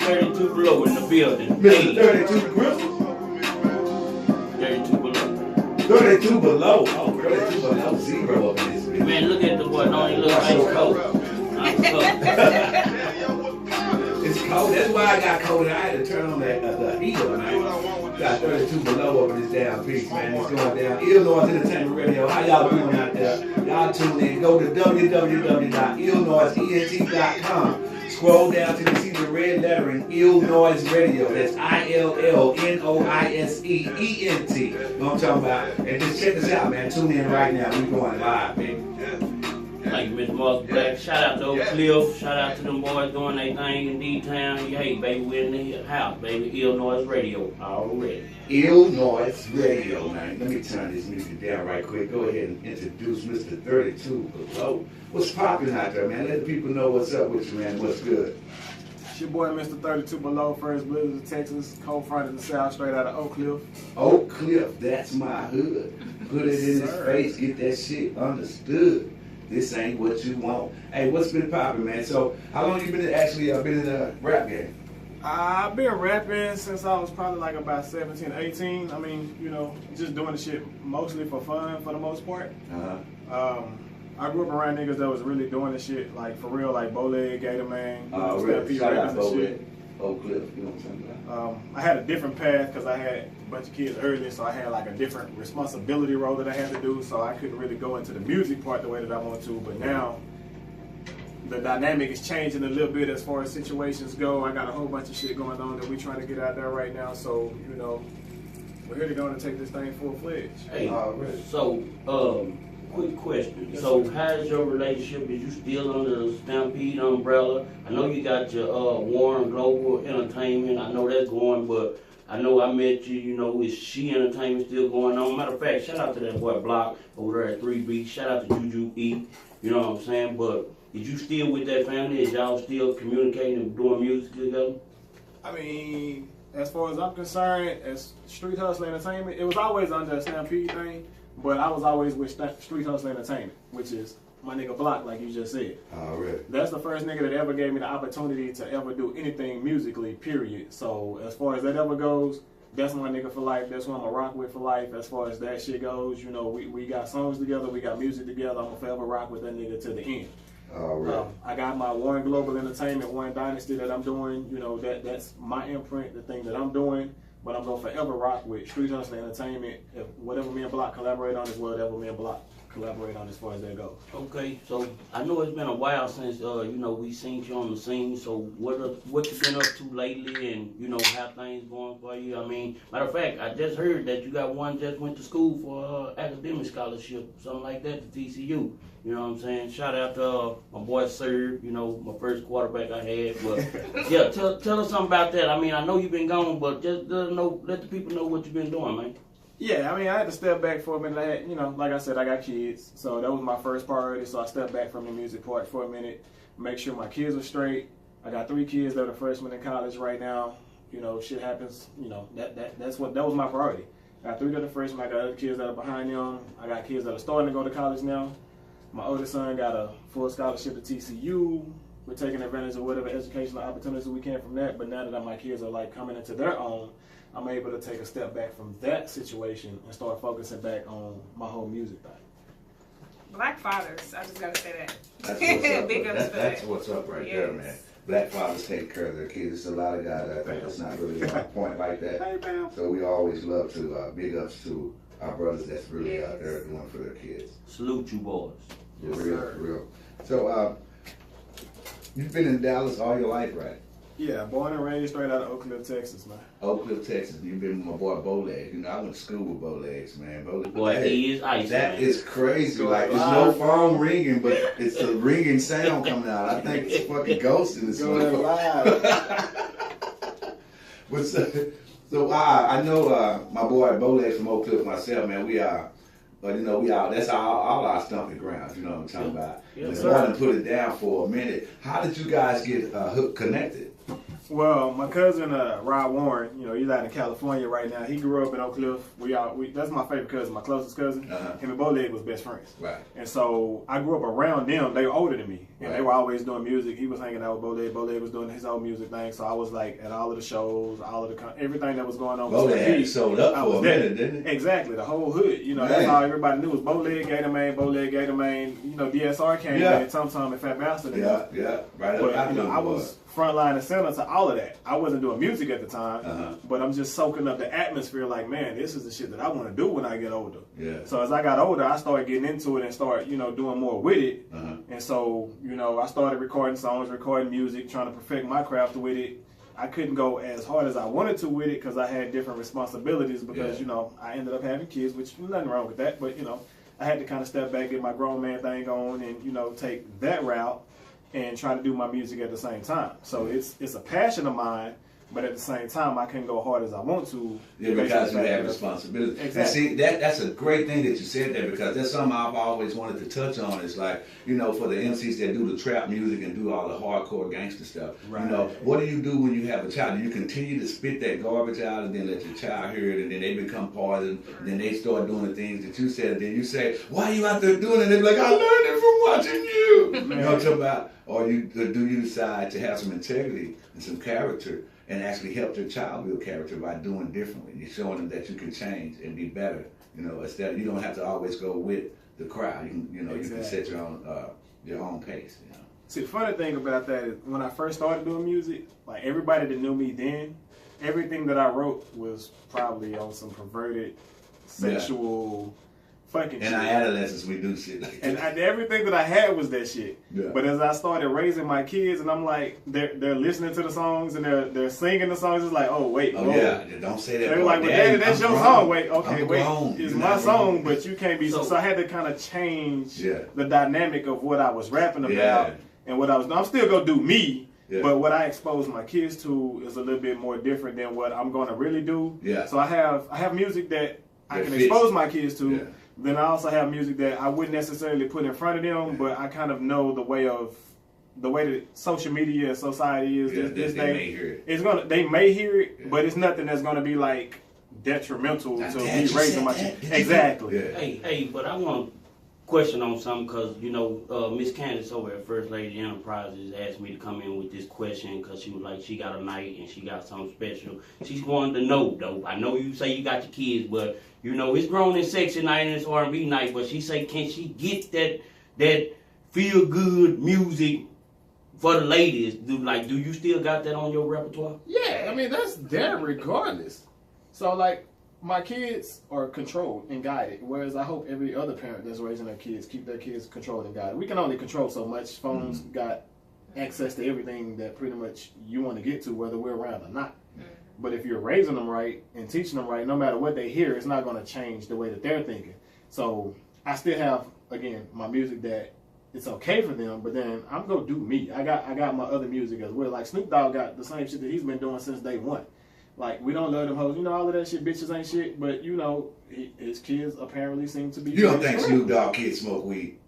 32 below in the building. Mr. 32 Grizzles? 32 below. 32 below. Oh, 32 below zero up in this bitch. Man, look at the boy. Don't he look ice cold? Ice cold. It's cold. That's why I got cold. I had to turn on the heater, man. Got 32 below over this damn piece, man. It's going down. Illnoise Entertainment Radio. How y'all doing out there? Y'all tune in. Go to www.illnoisent.com. Scroll down till you see the red lettering Illnoise Radio. That's ILLNOISEENT. You know what I'm talking about? And just check us out, man. Tune in right now. We going live, baby. Thank you, Mr. Moss Black. Shout out to Oak Cliff. Shout out to them boys doing their thing in D-Town. Hey, baby, we're in the house, baby. Illnoise Radio already. Illnoise Radio, man. Let me turn this music down right quick. Go ahead and introduce Mr. 32 Below. What's popping out there, man? Let the people know what's up with you, man. What's good? It's your boy, Mr. 32 Below, First Blizzard of Texas, co-front of the South, straight out of Oak Cliff. Oak Cliff, that's my hood. Put it in his face, get that shit understood. This ain't what you want. Hey, what's been popping, man? So, how long you been been in the rap game? I've been rapping since I was probably like about 17, 18. I mean, you know, just doing the shit mostly for fun for the most part. I grew up around niggas that was really doing the shit, like for real, like Bowleg, Gator Man, really? Shout out and shit. Oak Cliff, you know what I'm talking about? I had a different path because I had a bunch of kids early, so I had like a different responsibility role that I had to do, so I couldn't really go into the music part the way that I want to. But now, the dynamic is changing a little bit as far as situations go. I got a whole bunch of shit going on that we're trying to get out there right now, so, you know, we're here to go and take this thing full-fledged. Hey, so, quick question. Yes, so, how's your relationship? Is you still under the Stampede umbrella? I know you got your Warren Global Entertainment. I know that's going, but I know I met you, you know, is She Entertainment still going on? Matter of fact, shout out to that boy Block over there at 3B. Shout out to Juju E. You know what I'm saying? But is you still with that family? Is y'all still communicating and doing music together? I mean, as far as I'm concerned, as Street Hustle Entertainment, it was always under a Stampede thing. But I was always with Street Hustle Entertainment, which is my nigga Block, like you just said. Really? That's the first nigga that ever gave me the opportunity to ever do anything musically, period. So as far as that ever goes, that's my nigga for life. That's who I'm gonna rock with for life. As far as that shit goes, you know, we got songs together, we got music together. I'm gonna forever rock with that nigga to the end. Really? I got my Warren Global Entertainment, Warren Dynasty that I'm doing. You know, that's my imprint, the thing that I'm doing. But I'm gonna forever rock with Street Hustle Entertainment. If whatever me and Block collaborate on is whatever me and Block collaborate on as far as that goes. Okay, so I know it's been a while since you know, we seen you on the scene. So what you been up to lately, and you know how things going for you? I mean, matter of fact, I just heard that you got one just went to school for academic scholarship, something like that, to TCU. You know what I'm saying? Shout out to my boy Serve, you know, my first quarterback I had. But yeah, tell us something about that. I mean, I know you've been gone, but just let the people know what you've been doing, man. Yeah, I mean, I had to step back for a minute. I had, you know, like I said, I got kids, so that was my first priority. So I stepped back from the music part for a minute, make sure my kids are straight. I got 3 kids that are freshmen in college right now. You know, shit happens. You know, that was my priority. I got 3 that are freshmen. I got other kids that are behind them. I got kids that are starting to go to college now. My oldest son got a full scholarship to TCU. We're taking advantage of whatever educational opportunities we can from that. But now that my kids are like coming into their own, I'm able to take a step back from that situation and start focusing back on my whole music thing. Black fathers, I just gotta say that. That's what's up. Big ups for That's that. what's up right there, man. Black fathers take care of their kids. There's a lot of guys I think that's not really on a point like that. Hey, so we always love to big ups to our brothers that's really out there doing for their kids. Salute you boys. Yes, for real. So you've been in Dallas all your life, right? Yeah, born and raised straight out of Oak Cliff, Texas, man. Oak Cliff, Texas. You've been with my boy Bowleg. You know, I went to school with Bowlegs, man. Boy, he is ice, that man. is crazy. Like, there's no phone ringing, but it's a ringing sound coming out. I think it's fucking ghost in this one. But so I know my boy Bowleg from Oak Cliff, myself, man. We are. But you know, that's all our stomping grounds, you know what I'm talking about. Yes, I want to put it down for a minute. How did you guys get connected? Well, my cousin Rod Warren, you know, he's out in California right now. He grew up in Oak Cliff. That's my favorite cousin, my closest cousin. Him and Bowleg was best friends. Right. And so I grew up around them. They were older than me, and Right. they were always doing music. He was hanging out with Bowleg. Bowleg was doing his own music thing. So I was like at all of the shows, all of the everything that was going on. Bowleg had sold up for a minute, didn't it? Exactly, the whole hood. You know, Man. that's all everybody knew was Bowleg, Gatorman, Bowleg, Gatorman. You know, DSR came Yeah. in, Tom Tom, and Fat Bastard. And Yeah, right up but, out you know, there. I was front line and center to all of that. I wasn't doing music at the time, but I'm just soaking up the atmosphere like, man, this is the shit that I want to do when I get older. Yeah. So as I got older, I started getting into it and started, you know, doing more with it. And so, you know, I started recording songs, recording music, trying to perfect my craft with it. I couldn't go as hard as I wanted to with it because I had different responsibilities because, you know, I ended up having kids, which nothing wrong with that, but, you know, I had to kind of step back, get my grown man thing on and, you know, take that route and try to do my music at the same time. So it's a passion of mine, but at the same time, I can go hard as I want to. Yeah, because you have responsibility. Exactly. And see, that's a great thing that you said that because that's something I've always wanted to touch on. It's like, you know, for the MCs that do the trap music and do all the hardcore gangster stuff, Right. you know, what do you do when you have a child? Do you continue to spit that garbage out and then let your child hear it and then they become poison and then they start doing the things that you said and then you say, why are you out there doing it? And they're like, I learned it from watching you. You know what I'm talking about? Or do you decide to have some integrity and some character and actually help their child build character by doing differently? You're showing them that you can change and be better. You know, instead of, you don't have to always go with the crowd. You can Exactly. set your own pace. You know. See, the funny thing about that is when I first started doing music, like everybody that knew me then, everything that I wrote was probably on some perverted, sexual, fucking In shit. our adolescence, we do shit like that. And everything that I had was that shit. Yeah. But as I started raising my kids, and I'm like, they're listening to the songs and they're singing the songs. It's like, oh wait, Oh whoa. yeah, don't say that. They're boy. like, well, Daddy, that's I'm your grown. song. Wait, okay, I'm wait, grown. it's You're my not song, grown. but you can't be. So I had to kind of change the dynamic of what I was rapping about Yeah. and what I was. I'm still gonna do me. Yeah. But what I expose my kids to is a little bit more different than what I'm going to really do. Yeah. So I have music that I can fits. expose my kids to. Yeah. Then I also have music that I wouldn't necessarily put in front of them, but I kind of know the way that social media and society is this they day. may hear it. They may hear it, Yeah. but it's nothing that's going to be like detrimental Now, to Dad, me you raising said my that? kids. Did you- Exactly. Yeah. Hey, but I want to question on something because, you know, Miss Candace over at First Lady Enterprises asked me to come in with this question because she was like, she got a night and she got something special. She's wanting to know, though. I know you say you got your kids, but, you know, it's grown and sexy night and it's R&B night, but she say, can she get that feel-good music for the ladies? Do you still got that on your repertoire? Yeah, I mean, that's there regardless. So, like, my kids are controlled and guided, whereas I hope every other parent that's raising their kids keep their kids controlled and guided. We can only control so much. Phones got access to everything that pretty much you want to get to, whether we're around or not. But if you're raising them right and teaching them right, no matter what they hear, it's not going to change the way that they're thinking. So I still have, again, my music that it's okay for them, but then I'm going to do me. I got my other music as well. Like Snoop Dogg got the same shit that he's been doing since day one. Like, we don't love them hoes. You know, all of that shit, bitches ain't shit. But, you know, his kids apparently seem to be... You don't think Snoop Dogg kids smoke weed?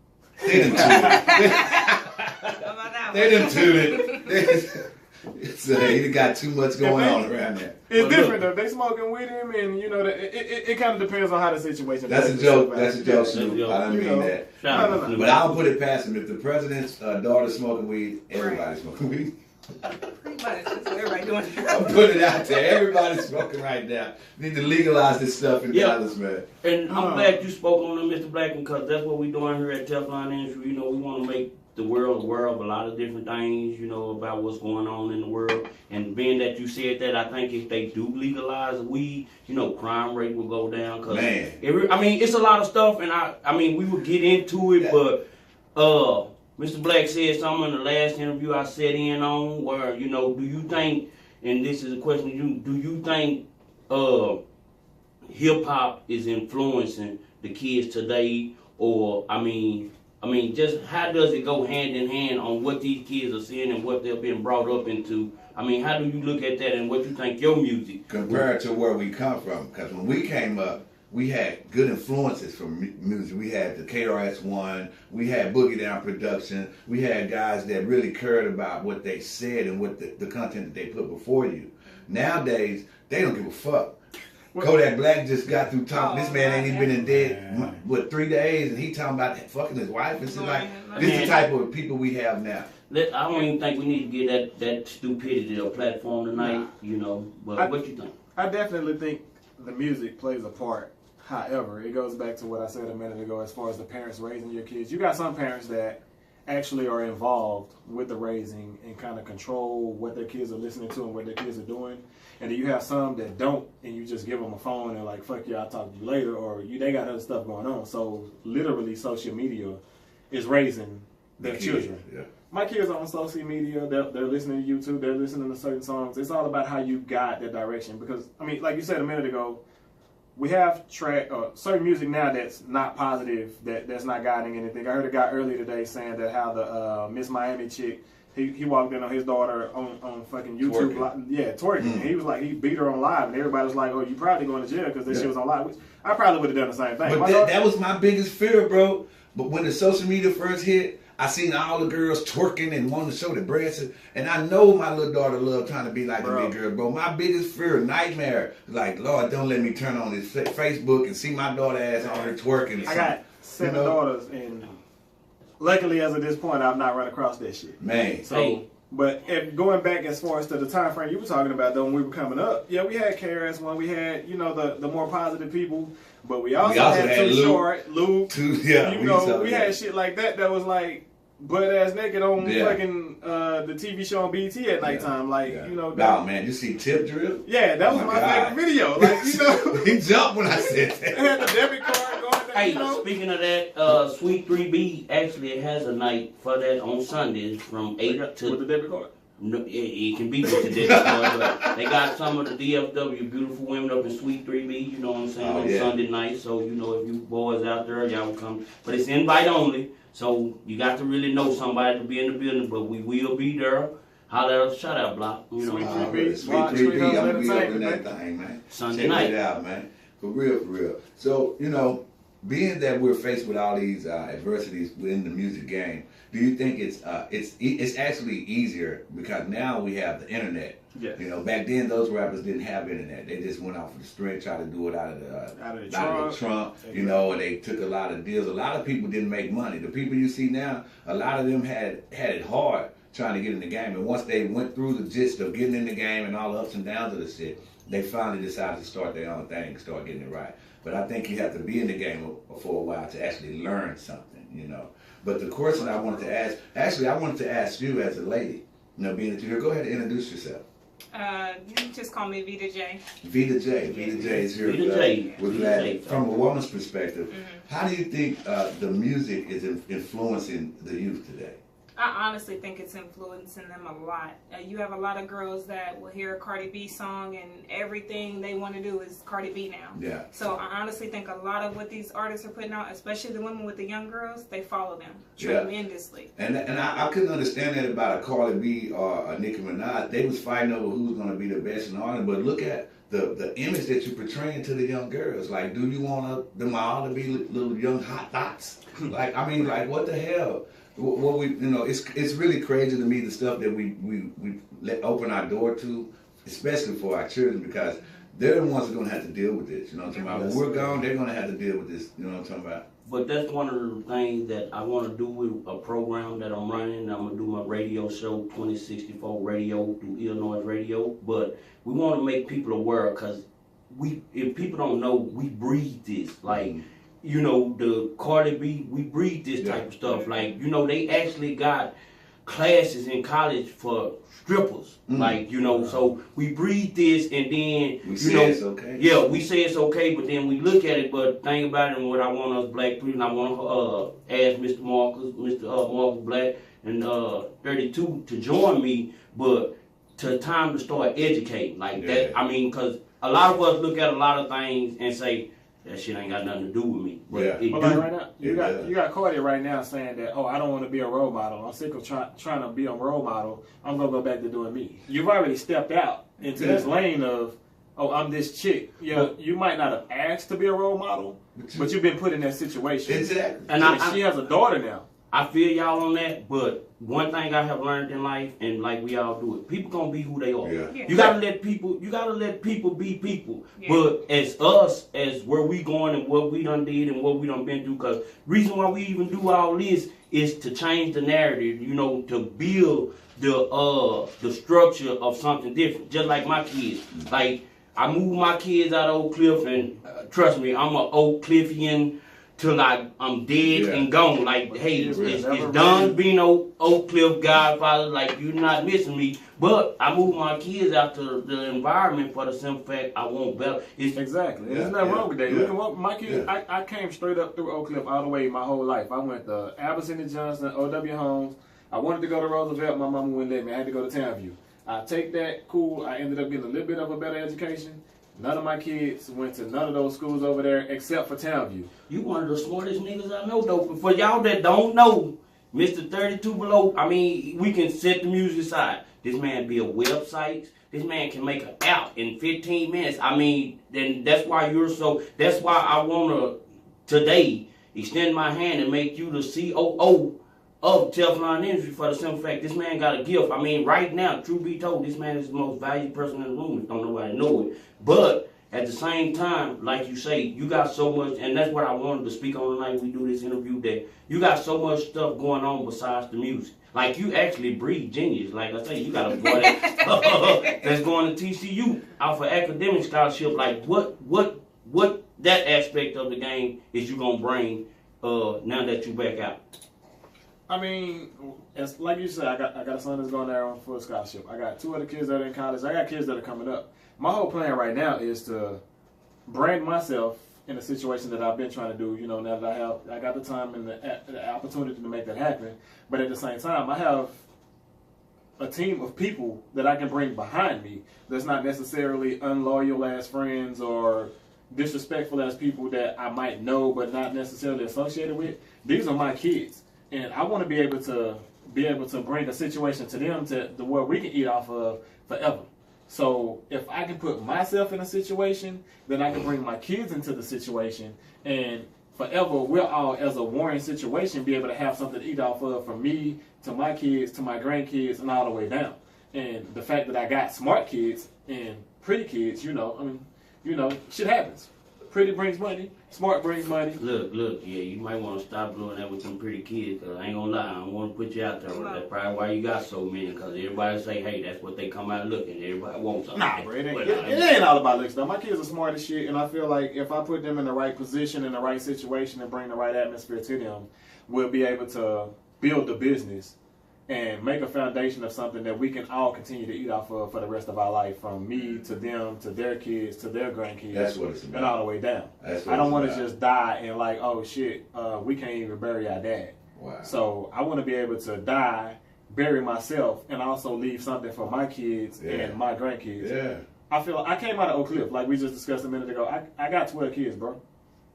They done tooted. He got too much going on around there. It's different, though. They smoking with him, and, you know, it kind of depends on how the situation That's goes. a joke. That's a joke, That's a Snoop. joke. I don't You mean know. that. Shout out No, to no, Snoop. But I'll put it past him. If the president's daughter's smoking weed, everybody's smoking weed. Pretty much. That's what everybody doing. I'm putting it out there. Everybody's smoking right now. We need to legalize this stuff in Dallas, man. And I'm glad you spoke on it, Mr. Blackman, because that's what we're doing here at Teflon Industry. You know, we want to make the world aware of a lot of different things, you know, about what's going on in the world. And being that you said that, I think if they do legalize weed, you know, crime rate will go down. Cause Man. It's a lot of stuff, and I mean, we will get into it, but Mr. Black said something in the last interview I sat in on where, you know, do you think, and this is a question to you, do you think hip-hop is influencing the kids today? Or, I mean, just how does it go hand in hand on what these kids are seeing and what they're being brought up into? I mean, how do you look at that and what you think your music? Compared to where we come from. Because when we came up, we had good influences from music. We had the KRS-One, we had Boogie Down Production, we had guys that really cared about what they said and what the content that they put before you. Nowadays, they don't give a fuck. Kodak Black just got through talking. This man ain't even been in dead, 3 days, and he talking about fucking his wife. It's like, this is the type of people we have now. I don't even think we need to get that stupidity a platform tonight, you know, but what you think? I definitely think the music plays a part. However, it goes back to what I said a minute ago as far as the parents raising your kids. You got some parents that actually are involved with the raising and kind of control what their kids are listening to and what their kids are doing. And then you have some that don't, and you just give them a phone and like, fuck you, I'll talk to you later, or they got other stuff going on. So literally social media is raising their children. Yeah. My kids are on social media, they're listening to YouTube, they're listening to certain songs. It's all about how you guide their direction. Because, I mean, like you said a minute ago, we have certain music now that's not positive, that's not guiding anything. I heard a guy earlier today saying that how the Miss Miami chick, he walked in on his daughter on fucking YouTube. Twerking. And he was like, he beat her on live, and everybody was like, oh, you probably going to jail because this shit was on live. Which I probably would have done the same thing. But that was my biggest fear, bro. But when the social media first hit, I seen all the girls twerking and wanting to show their breasts. And I know my little daughter loved trying to be like the big girl, bro. My biggest fear, nightmare, like, Lord, don't let me turn on this Facebook and see my daughter ass on her twerking. I got 7 daughters, and luckily as of this point, I've not run across that shit. Man. So, but if going back as far as to the time frame you were talking about, though, when we were coming up, yeah, we had KRS-One, we had, you know, the more positive people, but we also had Too Short, Luke, we had shit like that was like, butt ass naked on fucking the TV show on BET at nighttime, you know. Nah, man, you see Tip Drill? Yeah, that was my favorite video. Like, you know, he jumped when I said that. They had the debit card going there. Hey, you know? Speaking of that, Sweet 3B actually has a night for that on Sundays from 8 up to. With the debit card. No, it can be with the debit card, but they got some of the DFW beautiful women up in Sweet 3B. You know what I'm saying on Sunday night. So you know if you boys out there, y'all come. But it's invite only. So you got to really know somebody to be in the building, but we will be there. Holler at us, shout out block. You know, Sweet 3B, I'm gonna be up in that thing, man. Sunday night. Check it out, man. For real. So, you know, being that we're faced with all these adversities within the music game, do you think it's actually easier because now we have the internet? Yes. You know, back then those rappers didn't have internet. They just went off of the street, tried to do it out of the trunk. You know, and they took a lot of deals. A lot of people didn't make money. The people you see now, a lot of them had it hard trying to get in the game. And once they went through the gist of getting in the game and all the ups and downs of the shit, they finally decided to start their own thing, start getting it right. But I think you have to be in the game for a while to actually learn something, you know. But the question I wanted to ask you as a lady, you know, being that you're here, go ahead and introduce yourself. You can just call me Vita J. Vita J is here. We're glad. From a woman's perspective, how do you think the music is influencing the youth today? I honestly think it's influencing them a lot. You have a lot of girls that will hear a Cardi B song and everything they want to do is Cardi B now. Yeah. So I honestly think a lot of what these artists are putting out, especially the women with the young girls, they follow them tremendously. And I couldn't understand that about a Cardi B or a Nicki Minaj. They was fighting over who's going to be the best and all that. But look at the image that you're portraying to the young girls. Like, do you want them all to be little young hot dots? Like, I mean, like, what the hell? What we, you know, it's really crazy to me, the stuff that we let open our door to, especially for our children, because they're the ones who are going to have to deal with this. You know what I'm talking about? When we're gone, they're going to have to deal with this. You know what I'm talking about? But that's one of the things that I want to do with a program that I'm running. I'm going to do my radio show, 2064 Radio, through Illnoise Radio. But we want to make people aware, because if people don't know, we breathe this. Like, you know, the Cardi B, we breathe this type of stuff. Like, you know, they actually got classes in college for strippers. Like, you know, so we breathe this, and then, we say it's okay. Yeah, we say it's okay, but then we look at it. But think about it, and what I want us black people, and I want to ask Mr. Marcus Black and 32 to join me, but to time to start educating. Like that, I mean, because a lot of us look at a lot of things and say, that shit ain't got nothing to do with me. But like right now, you got Cardi right now saying that, I don't want to be a role model. I'm sick of trying to be a role model. I'm gonna go back to doing me. You've already stepped out into this lane of, oh, I'm this chick. Yeah, you might not have asked to be a role model, but you've been put in that situation. Exactly. And she has a daughter now. I feel y'all on that, but one thing I have learned in life, and like we all do it, people gonna be who they are. Yeah. You gotta let people be people. Yeah. But as where we going and what we done did and what we done been through, because reason why we even do all this is to change the narrative, you know, to build the structure of something different. Just like my kids, like I moved my kids out of Oak Cliff, and trust me, I'm an Oak Cliffian till I'm dead and gone. Like, hey, it's done being Oak Cliff Godfather. Like, you're not missing me. But I moved my kids out to the environment for the simple fact I want better. Exactly. There's nothing wrong with that. Look at my kids. I came straight up through Oak Cliff all the way my whole life. I went to Abercrombie Johnson, O.W. Holmes. I wanted to go to Roosevelt. My mama wouldn't let me. I had to go to Townview. I take that, cool. I ended up getting a little bit of a better education. None of my kids went to none of those schools over there except for Townview. You one of the smartest niggas I know, though. For y'all that don't know, Mr. 32 Below, I mean, we can set the music aside. This man build websites. This man can make an app in 15 minutes. I mean, then that's why I want to today extend my hand and make you the COO of Teflon Industry for the simple fact this man got a gift. I mean, right now, truth be told, this man is the most valued person in the room. Don't nobody know it. But at the same time, like you say, you got so much, and that's what I wanted to speak on tonight. We do this interview that you got so much stuff going on besides the music. Like, you actually breed genius. Like I say, you got a boy that's going to TCU out for academic scholarship. Like, what that aspect of the game is you gonna bring now that you back out? I mean, it's like you said, I got a son that's going there on full scholarship. I got 2 other kids that are in college. I got kids that are coming up. My whole plan right now is to brand myself in a situation that I've been trying to do. You know, now that I got the time and the opportunity to make that happen. But at the same time, I have a team of people that I can bring behind me. That's not necessarily unloyal as friends or disrespectful as people that I might know but not necessarily associated with. These are my kids. And I want to be able to bring a situation to them to where we can eat off of forever. So if I can put myself in a situation, then I can bring my kids into the situation, and forever we'll all, as a warring situation, be able to have something to eat off of, from me to my kids to my grandkids and all the way down. And the fact that I got smart kids and pretty kids, shit happens. Pretty brings money. Smart brings money. Look, yeah, you might want to stop doing that with some pretty kids, because I ain't gonna lie, I don't want to put you out there. That's probably why you got so many, because everybody say, hey, that's what they come out looking. Everybody wants something. Nah, bro, it ain't all about looks, though. My kids are smart as shit, and I feel like if I put them in the right position, in the right situation, and bring the right atmosphere to them, we'll be able to build the business and make a foundation of something that we can all continue to eat off of for the rest of our life, from me to them to their kids to their grandkids. That's what it's about. And all the way down. I don't want to just die and like, oh shit, we can't even bury our dad. Wow. So I want to be able to die, bury myself, and also leave something for my kids and my grandkids. Yeah. I feel like I came out of Oak Cliff, like we just discussed a minute ago. I got 12 kids, bro.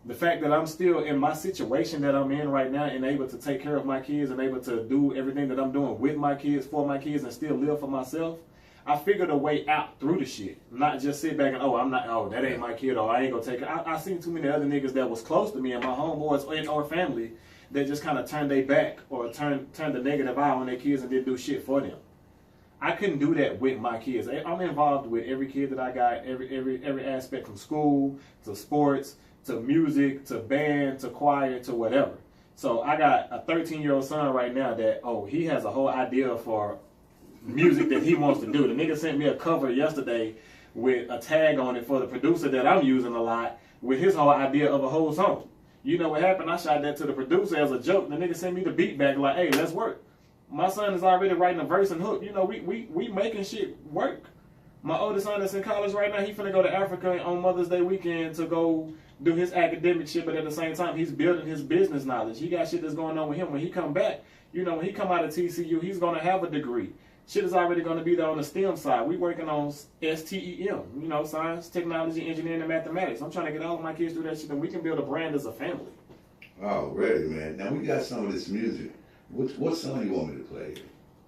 The fact that I'm still in my situation that I'm in right now and able to take care of my kids and able to do everything that I'm doing with my kids, for my kids, and still live for myself, I figured a way out through the shit. Not just sit back and, that ain't my kid, or I ain't gonna take it. I seen too many other niggas that was close to me and my homeboys or family that just kind of turned their back or turned the negative eye on their kids and didn't do shit for them. I couldn't do that with my kids. I'm involved with every kid that I got, every aspect, from school to sports to music, to band, to choir, to whatever. So I got a 13-year-old son right now that, he has a whole idea for music that he wants to do. The nigga sent me a cover yesterday with a tag on it for the producer that I'm using a lot, with his whole idea of a whole song. You know what happened? I shot that to the producer as a joke. The nigga sent me the beat back like, hey, let's work. My son is already writing a verse and hook. You know, we making shit work. My oldest son that's in college right now, he finna go to Africa on Mother's Day weekend to go do his academic shit, but at the same time, he's building his business knowledge. He got shit that's going on with him. When he come back, when he come out of TCU, he's going to have a degree. Shit is already going to be there on the STEM side. We working on STEM, science, technology, engineering, and mathematics. I'm trying to get all of my kids through that shit, and we can build a brand as a family. Already, man. Now we got some of this music. What song you want me to play?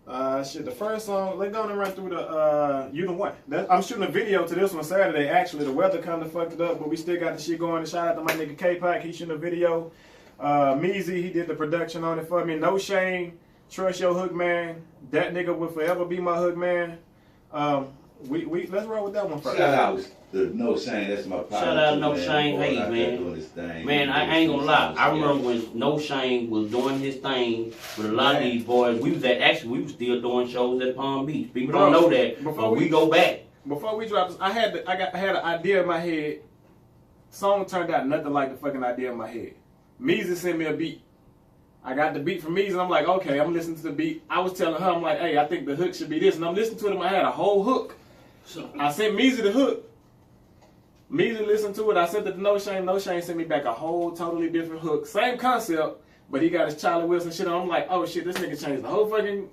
Shit, the first song, let's go and run through the, You the One. I'm shooting a video to this one Saturday, actually. The weather kind of fucked it up, but we still got the shit going. Shout out to my nigga K-Pac, he shooting a video. Meezy, he did the production on it for me. No Shame, Trust Your Hook Man. That nigga will forever be my hook man. Let's roll with that one first. Shout out to No Shame, that's my partner. Shout out to No Shame, hey man. Man, I ain't gonna lie. I remember when No Shame was doing his thing with a lot of these boys. We was still doing shows at Palm Beach. People don't know that, but we go back. Before we drop this, I had an idea in my head. Song turned out nothing like the fucking idea in my head. Meezy sent me a beat. I got the beat from Meezy, and I'm like, okay, I'm listening to the beat. I was telling her, I'm like, hey, I think the hook should be this, and I'm listening to it, and I had a whole hook. So I sent Meezy the hook. Meezy listened to it. I sent it to No Shame. No Shame sent me back a whole totally different hook. Same concept, but he got his Charlie Wilson shit on. I'm like, oh shit, this nigga changed the whole fucking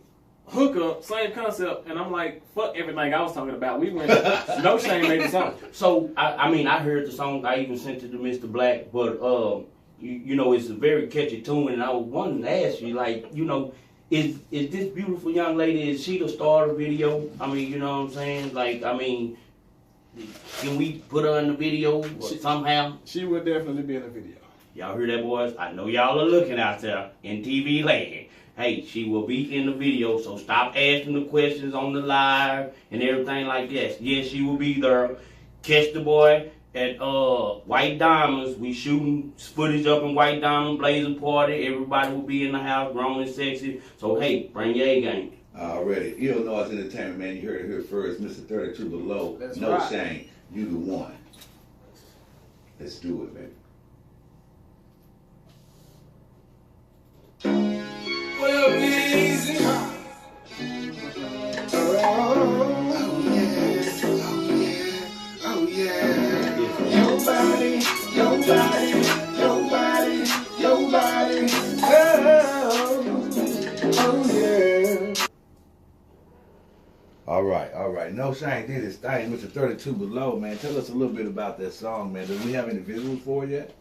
hook up. Same concept, and I'm like, fuck everything I was talking about. We went, No Shame made the song. So, I mean, I heard the song. I even sent it to Mr. Black, but, you know, it's a very catchy tune, and I was wanting to ask you, like, you know, is this beautiful young lady, is she the star of the video? I mean, you know what I'm saying? Like, I mean, can we put her in the video somehow? She would definitely be in the video. Y'all heard that, boys? I know y'all are looking out there in TV land. Hey, she will be in the video, so stop asking the questions on the live and everything like that. Yes, she will be there. Catch the boy at White Diamonds. We shooting footage up in White Diamond, Blazer Party. Everybody will be in the house, grown and sexy. So, hey, bring your A-game. Already. Illnoise Entertainment, man. You heard it here first. Mr. 32 Below. That's No right. Shame. You the one. Let's do it, baby. Well, easy. Oh yeah. Your body. Oh yeah. All right. No Shame did his thing. Mr. 32 Below, man. Tell us a little bit about that song, man. Do we have any visuals for it yet?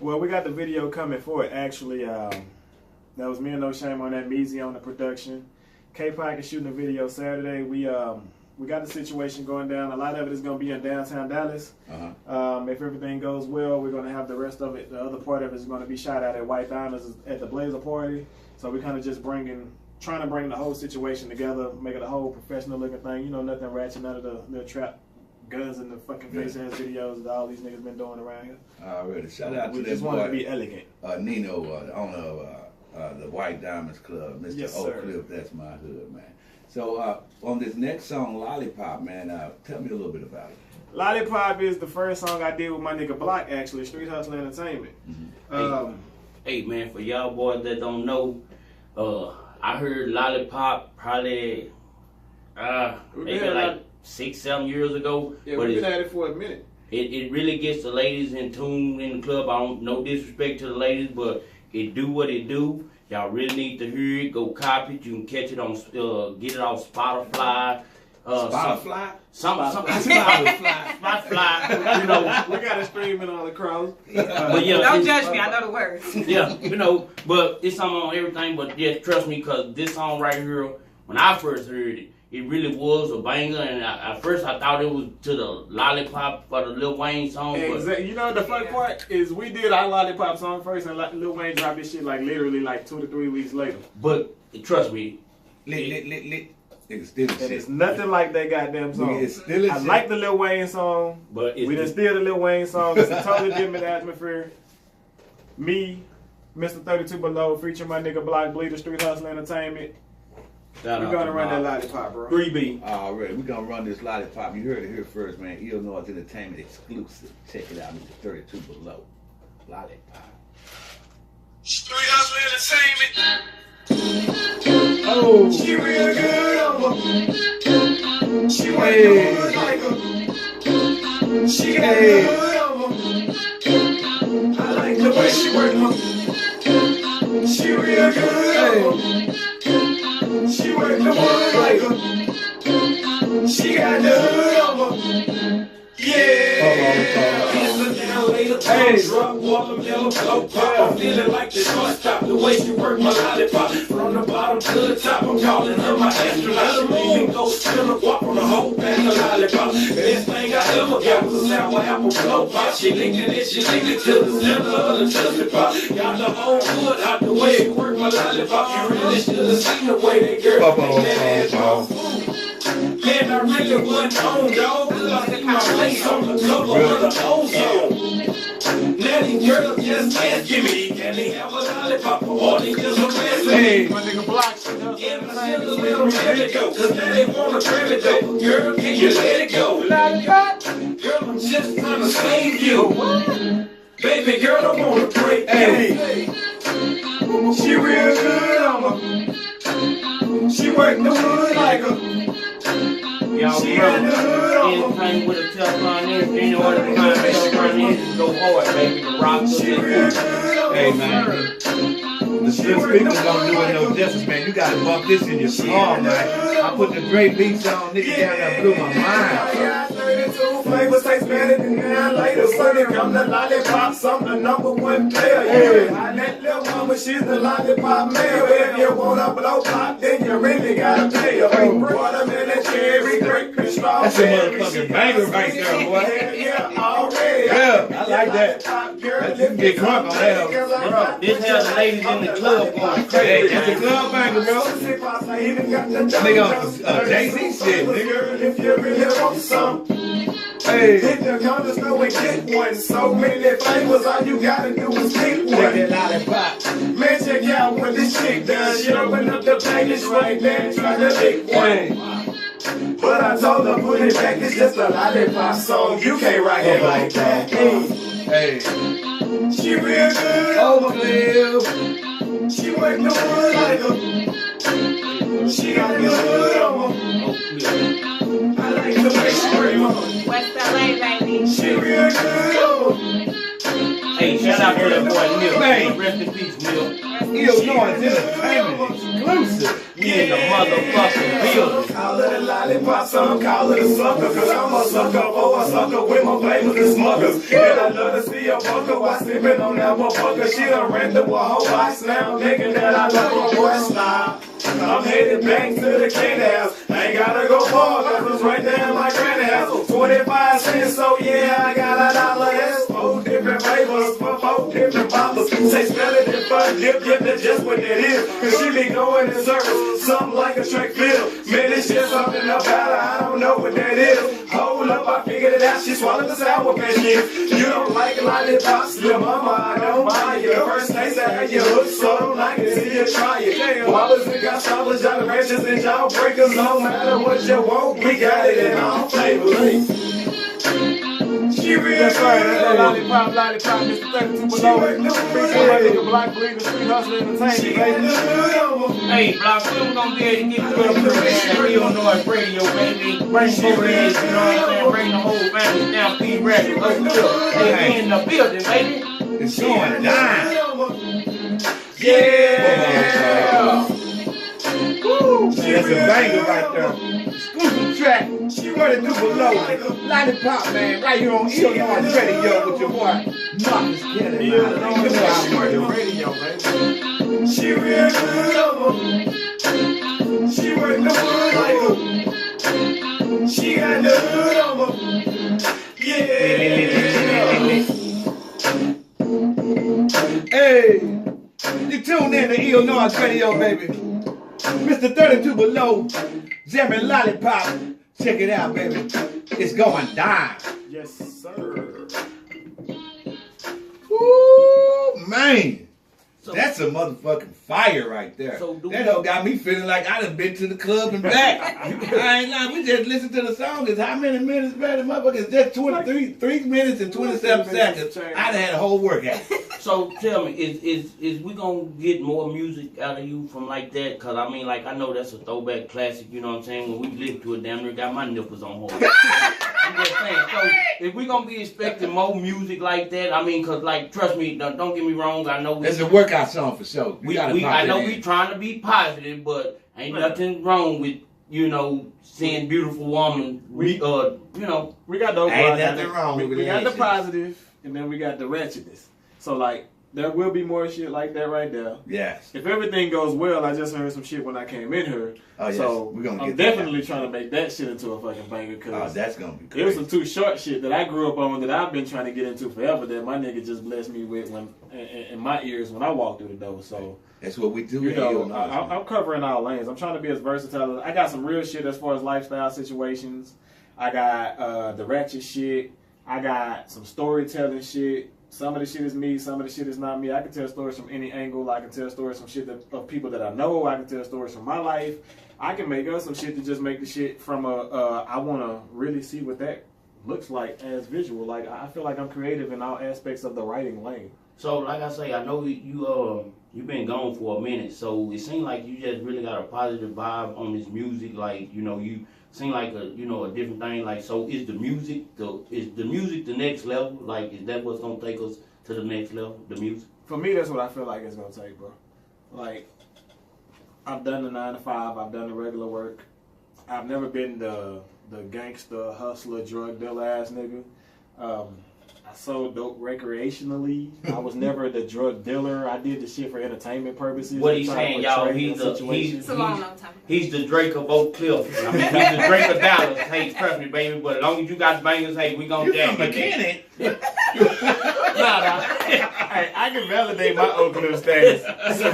Well, we got the video coming for it, actually. That was me and No Shame on that, Meezy on the production. K-Pac is shooting a video Saturday. We got the situation going down. A lot of it is going to be in downtown Dallas. If everything goes well, we're going to have the rest of it. The other part of it is going to be shot out at White Diamonds at the Blazer Party. So we're kind of just trying to bring the whole situation together, make it a whole professional looking thing. You know, nothing ratchet, none of the trap guns in the fucking face ass videos that all these niggas been doing around here. Already. Shout out to We that just boy, want to be elegant. Nino, the owner of the White Diamonds Club, Mr. Yes, Oak sir. Cliff. That's my hood, man. So on this next song, Lollipop, man, tell me a little bit about it. Lollipop is the first song I did with my nigga Block, actually, Street Hustle Entertainment. Hey, man, for y'all boys that don't know, I heard Lollipop probably maybe like 6-7 years ago. Yeah, but we've been at it for a minute. It really gets the ladies in tune in the club. I don't, no disrespect to the ladies, but it do what it do. Y'all really need to hear it. Go copy it. You can catch it on, get it off Spotify. Spotify? Spotify. You know, We got it streaming all across. but yeah, Don't judge me. I know the words. yeah, you know, but it's something on everything. But yeah, trust me, because this song right here, when I first heard it, it really was a banger. And at first I thought it was to the Lollipop for the Lil Wayne song. Exactly. You know the fun part is we did our Lollipop song first, and Lil Wayne dropped this shit like literally like 2 to 3 weeks later. But trust me, Lit. It's still And it's nothing like that goddamn song. It's still I like the Lil Wayne song. but We done steal the Lil Wayne song. It's a totally different atmosphere. Me, Mr. 32 Below, featuring my nigga Block Bleeder, Street Hustle Entertainment. We're gonna run that Lollipop, bro. 3B. Alright, we're gonna run this Lollipop. You heard it here first, man. Illnoise Entertainment exclusive. Check it out, Mr. 32 Below. Lollipop. Street Hustle Entertainment. Oh, She real good over. She work Hey. the hood like her. She got the hood over. I like the way she work her. She real good over. She work the hood like her. She got the hood over. Yeah. It's a down later. Hey, drunk watermelon blow pop. I'm feeling like the shortstop. The way she work my lollipop. From the bottom to the top, I'm calling her my astronaut. The moon go spill a walk on the whole bag of lollipop. Best thing I ever got was a sour apple blow pop. She licked it to the center of the Tootsie Pop. Got the whole hood out the way. She work my lollipop. You really should have seen the way that girl make that ass move. Man, I really wasn't on, dog. Cause I see my face on the cover of the ozone. Now these girls just asking me, can they have a lollipop or they just arrest me? Hey, my nigga Block. Yeah, my shit a little let it go. Cause now they wanna grab it though. Girl, can you let it go? Lollipop? Girl, I'm just trying to save you. Baby girl, I wanna break you. She real good on me. She work the hood like a. Y'all anything with a Teflon in, any order to find Teflon in, just go hard, baby. The rock to the Hey, man. The split speakers don't do it no justice, man. You gotta bump this in your car, man. I put the great beats on, nigga, down there blew my mind. 32 flavors taste better than 9 later. Sunny come the lollipops, I'm the #1 player. Yeah, I let little mama, she's the lollipop mayor. If you wanna blow pop, then you really gotta pay her. Watermelon, cherry, grape, and strawberry. That's a motherfucking banger right there, boy. Yeah, already. Yeah, I like that. That's a big crunk on that. This has the ladies in the club going Hey, crazy. it's a club banger, bro. Nigga, Jay-Z shit, nigga. If you really want some. Hey, Hit the corner store and get one. So many flavors, all you gotta do is pick take one. that lollipop. Man, check out what this chick does. She open up the package right there and try to lick Hey, one. But I told her, put it back, it's just a lollipop song. You can't rock it like that. hey. She real good. Oak Cliff. She work the wood like a. She got the hood on her. I like the way she work on. West LA, baby. She real good on her. Hey, shout out to that boy Neil. Man. Rest in peace, Neil. Illnoise Entertainment exclusive. We in the motherfucking building. Call it a lollipop, some call it a sucker. Cause I'm a sucker for a sucker with my flavors and smuckers. And I love to see a bunker while sipping on that motherfucker. She done ran through a whole box now, thinking that I love her boy style. I'm headed back to the candy house. I ain't gotta go far, cause it's right there in my granny house. 25 cents, so yeah, I got $1. That's 4 different flavors for 4 different bottles. Say spell it in fun, dip, that's just what it is. Cause she be going in circles, something like a track field. Man, it's just something about her, I don't know what that is. Hold up, I figured it out, she swallowed the sour patch kids. You don't like lollipops, little mama, I don't buy it. The first taste I had you hooked, so don't like it, see you try it. Wallets, we got stoppers, Jolly Ranchers, and jawbreakers. No matter what you want, we got it in all flavors. She real good. Lollipop, lollipop, Mr. 32 below. Big my nigga Black Bleeder, Street Hustler Entertainment, baby. Hey, Block, we gonna be able to get to the Illnoise Radio, baby. Bring both heads, you know what I'm saying? Bring the whole family down, P Rap, Oak Cliff. Hey, we in the building, baby. It's going down. Yeah. That's a banger right there. Exclusive track. She running through below. Lollipop, man. Right here on Illnoise Radio with your boy Marcus Kelly. She work the radio, baby. She real good on her. She work the wood like her. She got the hood on her. Yeah. Hey, you tuned in to Illnoise Radio, baby. Mr. 32 below, jamming Lollipop. Check it out, baby. It's going down. Yes, sir. Ooh, man. So, That's a motherfucking fire right there. So do that we- done got me feeling like I done been to the club and back. I ain't lying. We just listened to the song. It's how many minutes, man? Motherfucker, it's just 3 minutes and 27 seconds. I done had a whole workout. So tell me, is we gonna get more music out of you from like that? Cause I mean, like I know that's a throwback classic. You know what I'm saying? When we listened to it, damn near got my nipples on hold. I'm just saying. So if we gonna be expecting more music like that, I mean, cause like trust me, don't get me wrong. I know It's a workout song for sure. I know we trying to be positive, but ain't nothing wrong with seeing beautiful woman. You know. We got those. Ain't nothing wrong with We it. got the positive. and then we got the ratchetness. So like, there will be more shit like that right there. Yes. If everything goes well, I just heard some shit when I came in here. Oh, yes. So We're gonna I'm get definitely trying to make that shit into a fucking banger. Oh, that's gonna be It crazy. was some too short shit that I grew up on that I've been trying to get into forever that my nigga just blessed me with when in my ears when I walked through the door. So that's what we do. you know, I'm covering all lanes. I'm trying to be as versatile. I got some real shit as far as lifestyle situations. I got the ratchet shit. I got some storytelling shit. Some of the shit is me, some of the shit is not me. I can tell stories from any angle. I can tell stories from shit of people that I know. I can tell stories from my life. I can make up some shit to just make the shit from I want to really see what that looks like as visual. Like, I feel like I'm creative in all aspects of the writing lane. So, like I say, I know you've been gone for a minute, so it seems like you just really got a positive vibe on this music. Like, you know, you seem like a different thing. Like, so is the music the next level? Like, is that what's gonna take us to the next level? The music? For me, that's what I feel like it's gonna take, bro. Like, I've done the 9 to 5. I've done the regular work. I've never been the gangster, hustler, drug dealer ass nigga. I sold dope recreationally. I was never the drug dealer. I did the shit for entertainment purposes. What he's saying, y'all, he's the Drake of Oak Cliff. I mean, he's the Drake of Dallas. Hey, trust me, baby, but as long as you got bangers, hey, we gonna jam. Mechanic. Nah. Hey, I can validate my Oak Cliff status. So,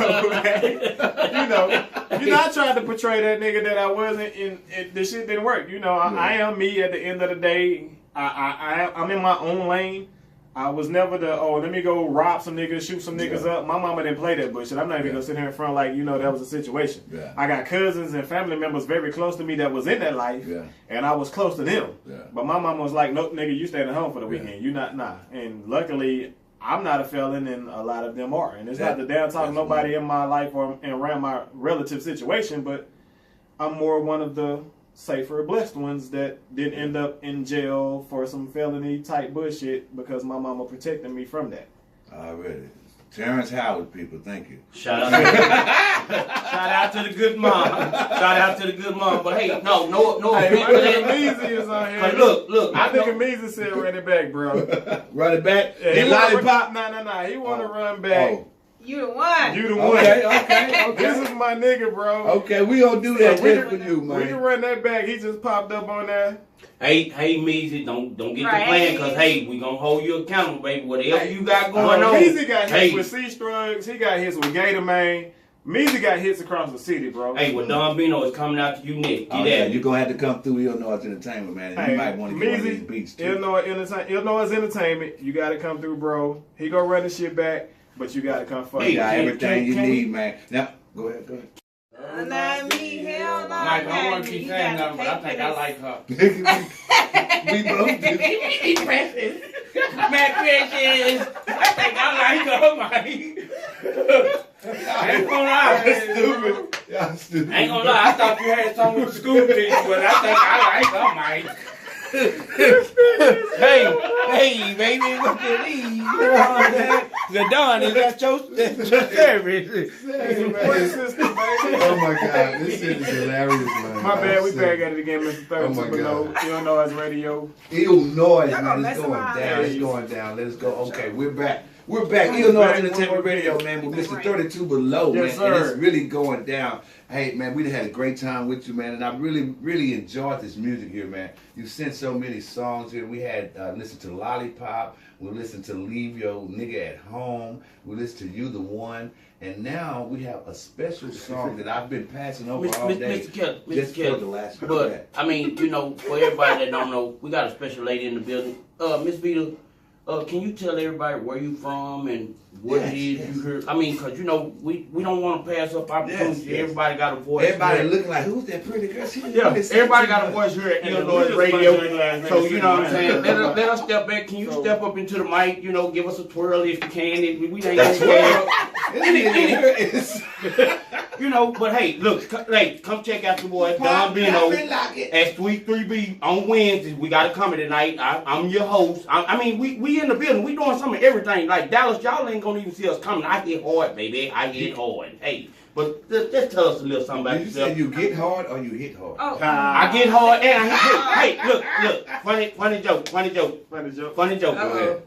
I tried to portray that nigga that I wasn't, and the shit didn't work. I am me at the end of the day. I'm in my own lane. I was never let me go rob some niggas, shoot some niggas up. My mama didn't play that bullshit. I'm not even gonna sit here in front like, that was a situation. Yeah. I got cousins and family members very close to me that was in that life, and I was close to them. Yeah. But my mama was like, nope, nigga, you staying at home for the weekend. You not, nah. And luckily, I'm not a felon, and a lot of them are. And it's not the damn talk nobody in my life or around my relative situation, but I'm more one of the safer, blessed ones that didn't end up in jail for some felony type bullshit because my mama protected me from that. Already. Terrence Howard, people, thank you. Shout out to the good mom. Shout out to the good mom. But hey, no. Hey, my nigga Meezy is on here. But look. I think Meezy said run it back, bro. Run it back? Yeah, lollipop? Nah. He want to run back. Oh. You the one. You the one. Okay. This is my nigga, bro. Okay, we gonna do that just for you, man. We can run that back. He just popped up on there. Hey, Meezy, don't get to playing, because, hey, we gonna hold you accountable, baby. Whatever you got going on. Meezy got hits with C-Strugs. He got hits with Gator Man. Meezy got hits across the city, bro. Hey, well, Don Bino is coming out to you, Nick. You're gonna have to come through Illnoise Entertainment, man. And you might want to get one of these beats, too. Illnoise Entertainment, you gotta come through, bro. He gonna run the shit back. But you gotta come first. You got everything you need, man. Now, go ahead. Not me, hell no. Mike, I don't want to keep saying nothing, but I think I like her. We both do. He precious. Matt Precious. I think I like her, Mike. I ain't gonna lie. Y'all stupid. I ain't gonna lie. I thought you had something with the school teacher, but I think I like her, Mike. hey, baby, what you need? The Don is that your service. Oh my God, this shit is hilarious, man. My bad, we back at it again, Mr. 32 Below. Illnoise Radio. Illnoise, man, it's going down. It's going down. Let's go. Okay, we're back. Illnoise Entertainment Radio, man, with Mr. 32 Below, man. Yes, sir. And it's really going down. Hey, man, we had a great time with you, man, and I really, really enjoyed this music here, man. You sent so many songs here. We had listened to Lollipop. We listened to Leave Your Nigga at Home. We listened to You the One. And now we have a special song that I've been passing over all day. Mr. Kelly, but, I mean, for everybody that don't know, we got a special lady in the building. Miss Vita, can you tell everybody where you from and what it is you heard? I mean, because, we don't want to pass up opportunities. Yes. Everybody got a voice. Everybody looking like, who's that pretty girl? Everybody got a voice here at Illnoise Radio. So, you know what I'm saying? Let us step back. Can you step up into the mic, give us a twirl if you can. We ain't going to but hey, look, come check out the boy, Don Bino, at Sweet 3B on Wednesdays. We got a comedy tonight. I'm your host. I mean, we in the building. We doing some of everything. Like Dallas, y'all ain't gonna even see us coming. I hit hard, baby. I hit hard. Hey, but just tell us a little something about yourself. Did you say you get hard or you hit hard? Oh. I get hard and I hit hard. Hey, look. Funny joke. Funny joke. Go ahead.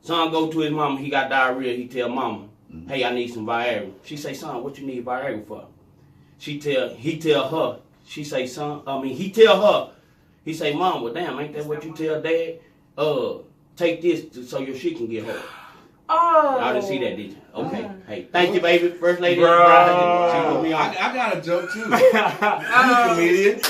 Son go to his mama, he got diarrhea. He tell mama, hey, I need some Viagra. She say, son, what you need Viagra for? He tell her. She say, he tell her. He say, mom, well, damn, ain't that what you tell dad? Take this so your shit can get hurt. Oh. Y'all didn't see that, did you? Okay. Hey, thank you, baby. First lady. Bro. She put me on. I got a joke too. I'm a comedian.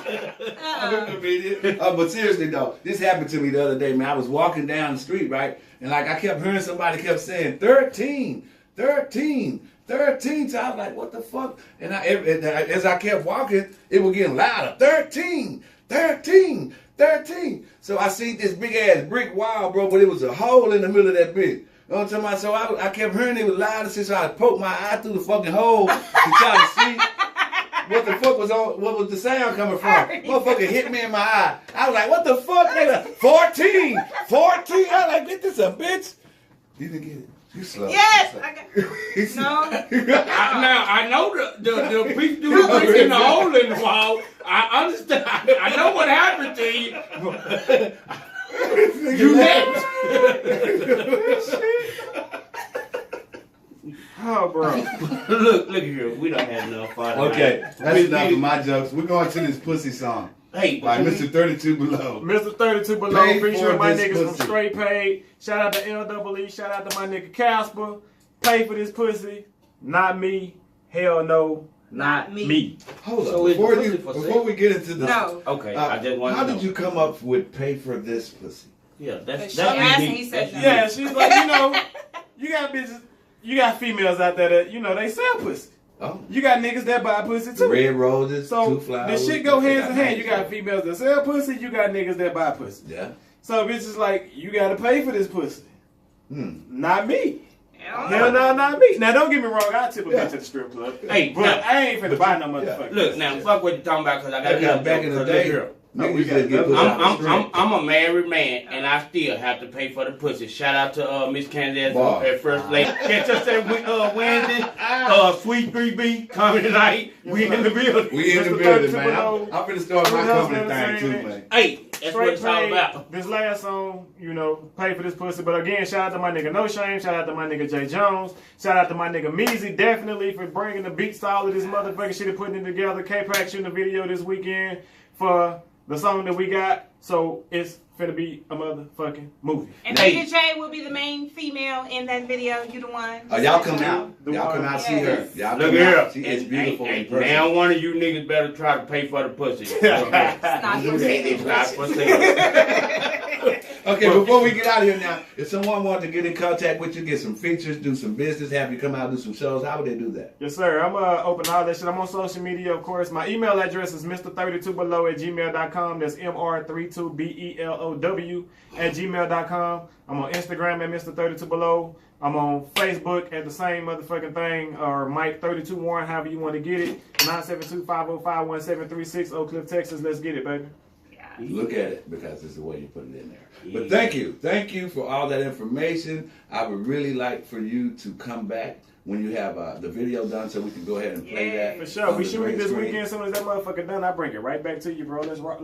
I'm a comedian. But seriously though, this happened to me the other day, man. I was walking down the street, right? And like I kept hearing somebody kept saying 13, 13, 13. So I was like, what the fuck? And as I kept walking, it was getting louder. 13, 13, 13. So I see this big ass brick wall, bro, but it was a hole in the middle of that bitch. You know what I'm talking about? So I kept hearing it was loud, so I poked my eye through the fucking hole to try to see what the fuck was on, what was the sound coming from. Motherfucker hit me in my eye. I was like, what the fuck, nigga? 14, 14. I was like, get this a bitch. You didn't get it. You slow. Yes, I got. No. Now I know the piece in the hole in the wall. I understand. I know what happened to you. You next. Oh, bro. Look here. We don't have enough fun. Okay, that's enough of my jokes. We're going to this pussy song. Hey, by Mr. 32 Below. Mr. 32 Below, Paid featuring for my this niggas from pussy. Straight Paid. Shout out to LEE. Shout out to my nigga Casper. Pay for this pussy. Not me. Hell no. Not me. Hold So on. it's Before pussy for we get into this. No. okay. I just want how to know. did you come up with pay for this pussy? Yeah, that's She asked and he unique. said That's no. Yeah, she's like, you got bitches, you got females out there that, they sell pussy. Oh. You got niggas that buy pussy too. Red roses, So two flowers. the shit go hands in hand. You got females that sell pussy, you got niggas that buy pussy. Yeah. So bitches like, you gotta pay for this pussy. Not me. Hell Hell no, not me. Now don't get me wrong, I tip a bitch at the strip club. Hey, But now- I ain't finna buy no motherfucker. Look now, fuck what you're talking about because I got Yeah, back in the day, niggas just get pussy out the street. I'm a married man and I still have to pay for the pussy. Shout out to Miss Candace Boy. at First Lady. Catch us at Wednesday, Sweet 3B comedy night. We in the building. We in the Mr. building, 32 man. Below. I'm finna start my Who else comedy gonna thing say too, that? man. Hey, that's what it's all Paid. about. This last song, pay for this pussy. But again, shout out to my nigga No Shame. Shout out to my nigga Jay Jones. Shout out to my nigga Meezy, definitely for bringing the beats to all of this motherfucking shit and putting it together. K-Pack shooting a video this weekend for the song that we got. So it's finna be a motherfucking movie. And Hey. Nigga J will be the main female in that video. You the one. Y'all come out. Y'all come out see her. Y'all Look come here. out. She is beautiful in person. Now one of you niggas better try to pay for the pussy. It's not for It's not sale. for sale. Okay, before we get out of here now, if someone wanted to get in contact with you, get some features, do some business, have you come out and do some shows, how would they do that? Yes, sir. I'm open all that shit. I'm on social media, of course. My email address is mr32below@gmail.com. That's MR32BELOW@gmail.com. I'm on Instagram at Mr32Below. I'm on Facebook at the same motherfucking thing, or Mike32 Warren, however you want to get it. 972-505-1736, Oak Cliff, Texas. Let's get it, baby. Look at it, because it's the way you put it in there. But thank you for all that information. I would really like for you to come back when you have the video done, so we can go ahead and play that. For sure. on We the shoot it great this screen. weekend. As soon as that motherfucker done, I bring it right back to you, bro. Let's work.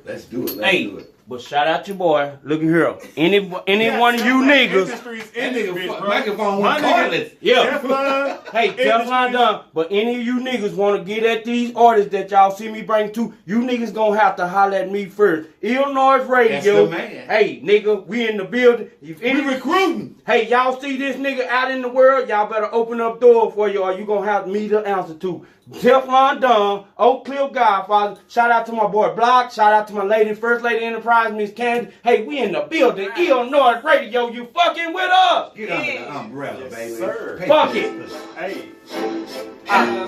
Let's do it. Let's Hey, do it. but shout out your boy. Look at here. Any one of you niggas. In this bitch, bro. Microphone My went nigga- cordless. Yeah. Teflon. Hey, Teflon done. But any of you niggas want to get at these artists that y'all see me bring to, you niggas gonna have to holler at me first. Illnoise Radio. That's the man. Hey, nigga, we in the building. If any We recruiting. Hey, y'all see this nigga out in the world, y'all better open up door for you or you gonna have me to answer to. Teflon Dunn, Oak Cliff Godfather. Shout out to my boy Block. Shout out to my lady, First Lady Enterprise, Miss Candy. Hey, we in the building. Illnoise Radio, you fucking with us. Get under the umbrella, baby. sir. Pay Fuck for it. this. Hey. Um,